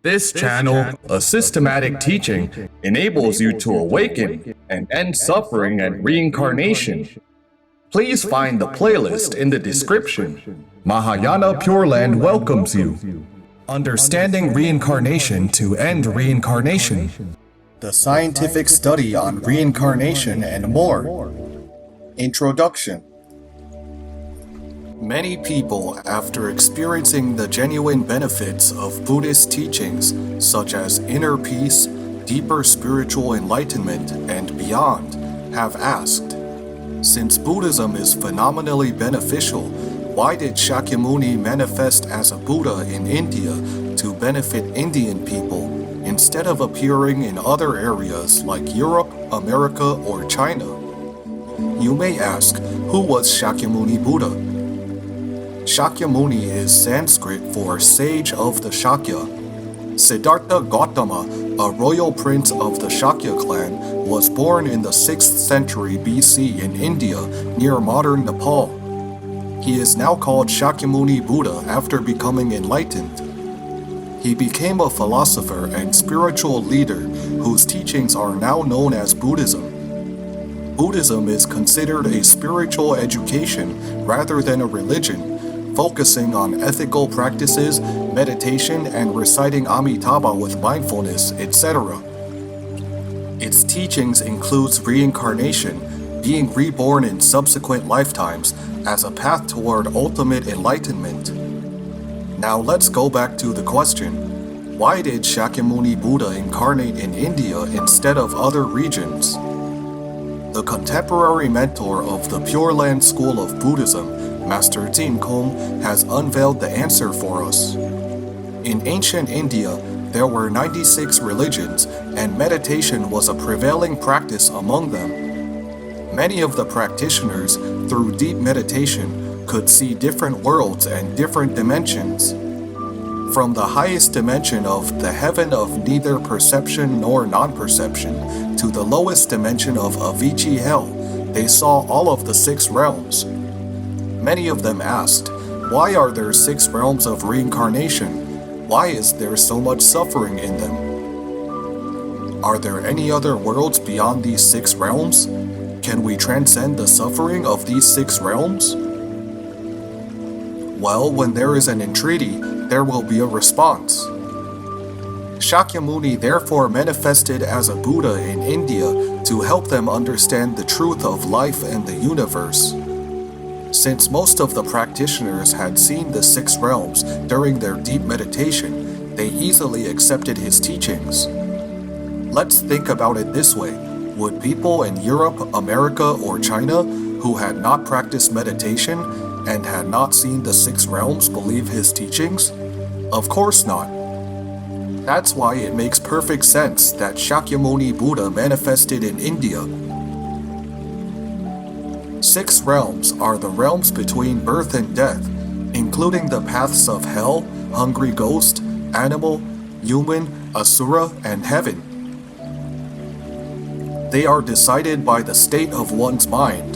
This channel, a systematic teaching, enables you to awaken and end suffering and reincarnation. Please find the playlist in the description. Mahayana Pure Land welcomes you. Understanding Reincarnation to End Reincarnation. The Scientific Study on Reincarnation and more. Introduction. Many people, after experiencing the genuine benefits of Buddhist teachings, such as inner peace, deeper spiritual enlightenment, and beyond, have asked, since Buddhism is phenomenally beneficial, why did Shakyamuni manifest as a Buddha in India to benefit Indian people instead of appearing in other areas like Europe, America, or China? You may ask, who was Shakyamuni Buddha? Shakyamuni is Sanskrit for sage of the Shakya. Siddhartha Gautama, a royal prince of the Shakya clan, was born in the 6th century BC in India near modern Nepal. He is now called Shakyamuni Buddha after becoming enlightened. He became a philosopher and spiritual leader whose teachings are now known as Buddhism. Buddhism is considered a spiritual education rather than a religion, focusing on ethical practices, meditation, and reciting Amitabha with mindfulness, etc. Its teachings includes reincarnation, being reborn in subsequent lifetimes, as a path toward ultimate enlightenment. Now let's go back to the question, why did Shakyamuni Buddha incarnate in India instead of other regions? The contemporary mentor of the Pure Land school of Buddhism, Master Ching has unveiled the answer for us. In ancient India, there were 96 religions, and meditation was a prevailing practice among them. Many of the practitioners, through deep meditation, could see different worlds and different dimensions. From the highest dimension of the heaven of neither perception nor non-perception to the lowest dimension of Avicii hell, they saw all of the 6 realms. Many of them asked, why are there 6 realms of reincarnation? Why is there so much suffering in them? Are there any other worlds beyond these 6 realms? Can we transcend the suffering of these 6 realms? Well, when there is an entreaty, there will be a response. Shakyamuni therefore manifested as a Buddha in India to help them understand the truth of life and the universe. Since most of the practitioners had seen the 6 realms during their deep meditation, they easily accepted his teachings. Let's think about it this way. Would people in Europe, America, or China who had not practiced meditation and had not seen the 6 realms believe his teachings? Of course not. That's why it makes perfect sense that Shakyamuni Buddha manifested in India. 6 realms are the realms between birth and death, including the paths of hell, hungry ghost, animal, human, asura, and heaven. They are decided by the state of one's mind.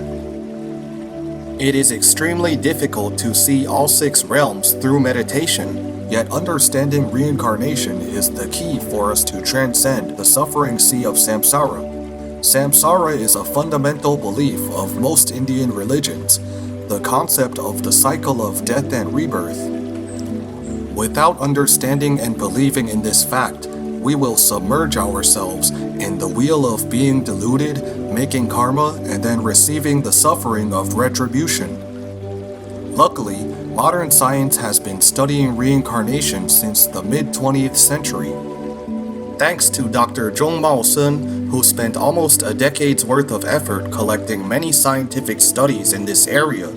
It is extremely difficult to see all 6 realms through meditation, yet understanding reincarnation is the key for us to transcend the suffering sea of samsara. Samsara is a fundamental belief of most Indian religions, the concept of the cycle of death and rebirth. Without understanding and believing in this fact, we will submerge ourselves in the wheel of being deluded, making karma, and then receiving the suffering of retribution. Luckily, modern science has been studying reincarnation since the mid-20th century. Thanks to Dr. Zhongmao Sun, who spent almost a decade's worth of effort collecting many scientific studies in this area.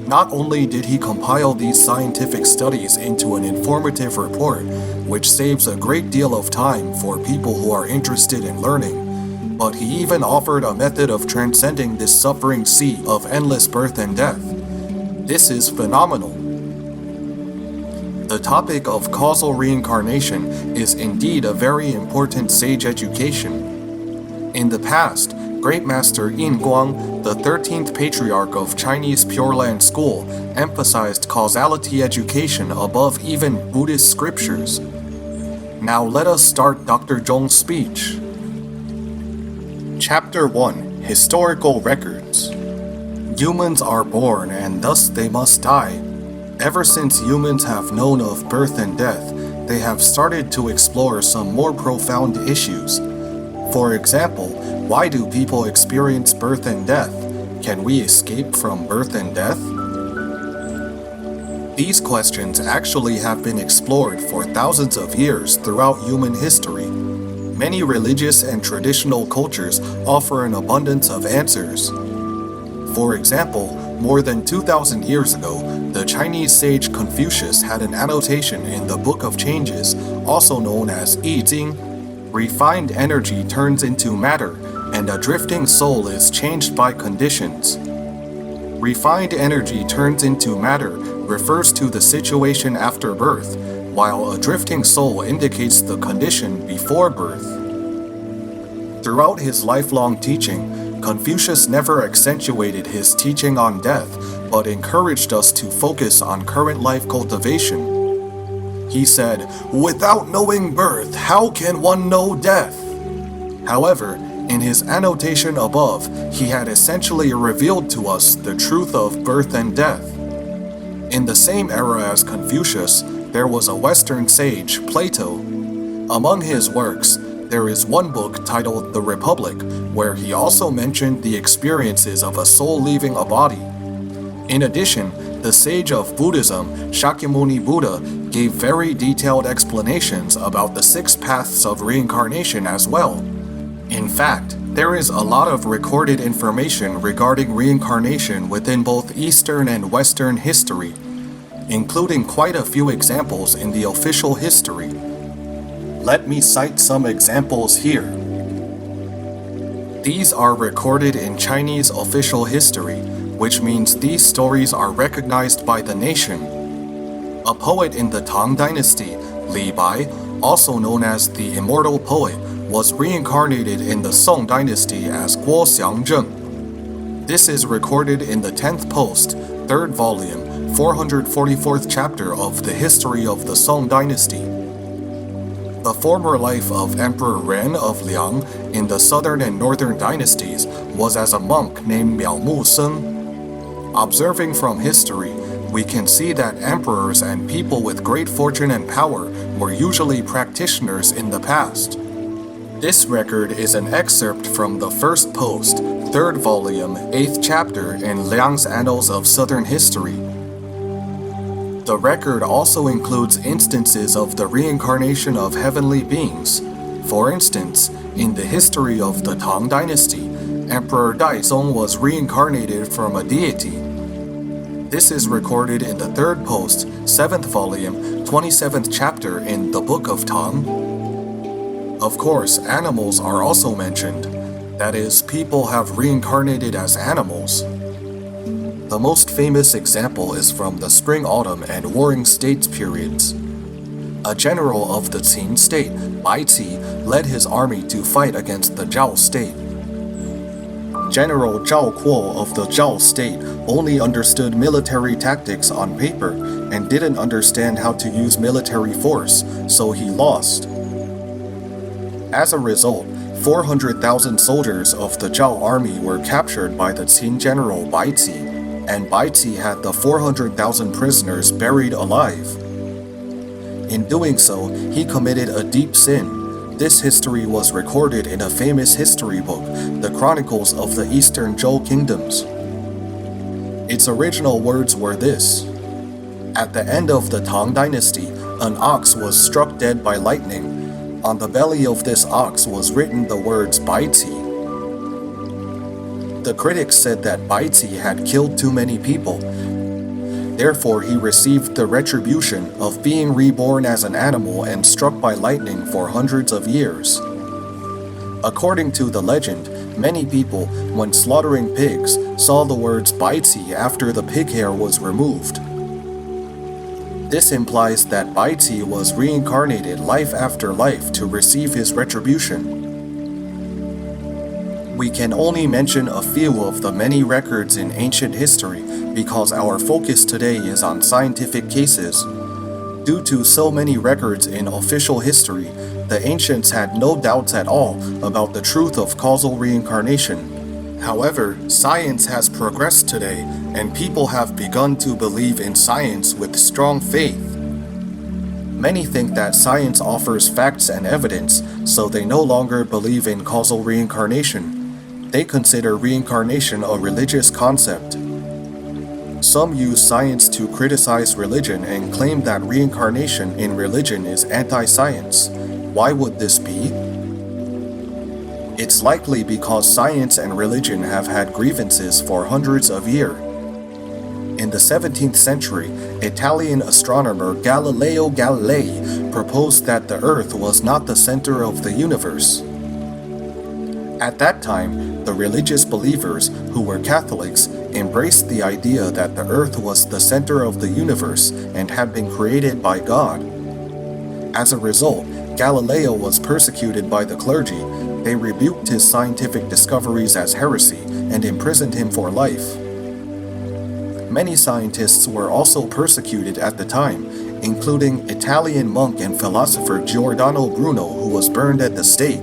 Not only did he compile these scientific studies into an informative report, which saves a great deal of time for people who are interested in learning, but he even offered a method of transcending this suffering sea of endless birth and death. This is phenomenal. The topic of causal reincarnation is indeed a very important sage education. In the past, Great Master Yin Guang, the 13th patriarch of Chinese Pure Land School, emphasized causality education above even Buddhist scriptures. Now let us start Dr. Zhong's speech. Chapter 1: Historical Records. Humans are born and thus they must die. Ever since humans have known of birth and death, they have started to explore some more profound issues. For example, why do people experience birth and death? Can we escape from birth and death? These questions actually have been explored for thousands of years throughout human history. Many religious and traditional cultures offer an abundance of answers. For example, more than 2,000 years ago, the Chinese sage Confucius had an annotation in the Book of Changes, also known as I Ching. Refined energy turns into matter, and a drifting soul is changed by conditions. Refined energy turns into matter refers to the situation after birth, while a drifting soul indicates the condition before birth. Throughout his lifelong teaching, Confucius never accentuated his teaching on death, but encouraged us to focus on current life cultivation. He said, "Without knowing birth, how can one know death?" However, in his annotation above, he had essentially revealed to us the truth of birth and death. In the same era as Confucius, there was a Western sage, Plato. Among his works, there is one book titled The Republic, where he also mentioned the experiences of a soul leaving a body. In addition, the sage of Buddhism, Shakyamuni Buddha, gave very detailed explanations about the 6 paths of reincarnation as well. In fact, there is a lot of recorded information regarding reincarnation within both Eastern and Western history, including quite a few examples in the official history. Let me cite some examples here. These are recorded in Chinese official history, which means these stories are recognized by the nation. A poet in the Tang Dynasty, Li Bai, also known as the Immortal Poet, was reincarnated in the Song Dynasty as Guo Xiangzheng. This is recorded in the 10th post, 3rd volume, 444th chapter of the History of the Song Dynasty. The former life of Emperor Ren of Liang in the southern and northern dynasties was as a monk named Miao Mu Seng. Observing from history, we can see that emperors and people with great fortune and power were usually practitioners in the past. This record is an excerpt from the first post, 3rd volume, 8th chapter in Liang's Annals of Southern History. The record also includes instances of the reincarnation of heavenly beings. For instance, in the history of the Tang Dynasty, Emperor Daizong was reincarnated from a deity. This is recorded in the 3rd post, 7th volume, 27th chapter in the Book of Tang. Of course, animals are also mentioned. That is, people have reincarnated as animals. The most famous example is from the Spring, Autumn, and Warring States periods. A general of the Qin state, Bai Qi, led his army to fight against the Zhao state. General Zhao Kuo of the Zhao state only understood military tactics on paper and didn't understand how to use military force, so he lost. As a result, 400,000 soldiers of the Zhao army were captured by the Qin general Bai Qi, and Bai Qi had the 400,000 prisoners buried alive. In doing so, he committed a deep sin. This history was recorded in a famous history book, The Chronicles of the Eastern Zhou Kingdoms. Its original words were this: "At the end of the Tang Dynasty, an ox was struck dead by lightning. On the belly of this ox was written the words Bai Qi." The critics said that Bai Qi had killed too many people. Therefore, he received the retribution of being reborn as an animal and struck by lightning for hundreds of years. According to the legend, many people, when slaughtering pigs, saw the words Bai Qi after the pig hair was removed. This implies that Bai Qi was reincarnated life after life to receive his retribution. We can only mention a few of the many records in ancient history because our focus today is on scientific cases. Due to so many records in official history, the ancients had no doubts at all about the truth of causal reincarnation. However, science has progressed today, and people have begun to believe in science with strong faith. Many think that science offers facts and evidence, so they no longer believe in causal reincarnation. They consider reincarnation a religious concept. Some use science to criticize religion and claim that reincarnation in religion is anti-science. Why would this be? It's likely because science and religion have had grievances for hundreds of years. In the 17th century, Italian astronomer Galileo Galilei proposed that the Earth was not the center of the universe. At that time, the religious believers, who were Catholics, embraced the idea that the Earth was the center of the universe and had been created by God. As a result, Galileo was persecuted by the clergy. They rebuked his scientific discoveries as heresy and imprisoned him for life. Many scientists were also persecuted at the time, including Italian monk and philosopher Giordano Bruno, who was burned at the stake.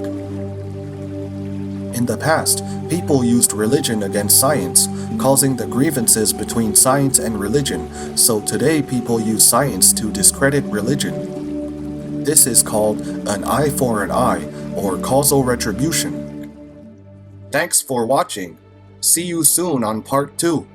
In the past, people used religion against science, causing the grievances between science and religion, so today people use science to discredit religion. This is called an eye for an eye, or causal retribution. Thanks for watching. See you soon on part 2.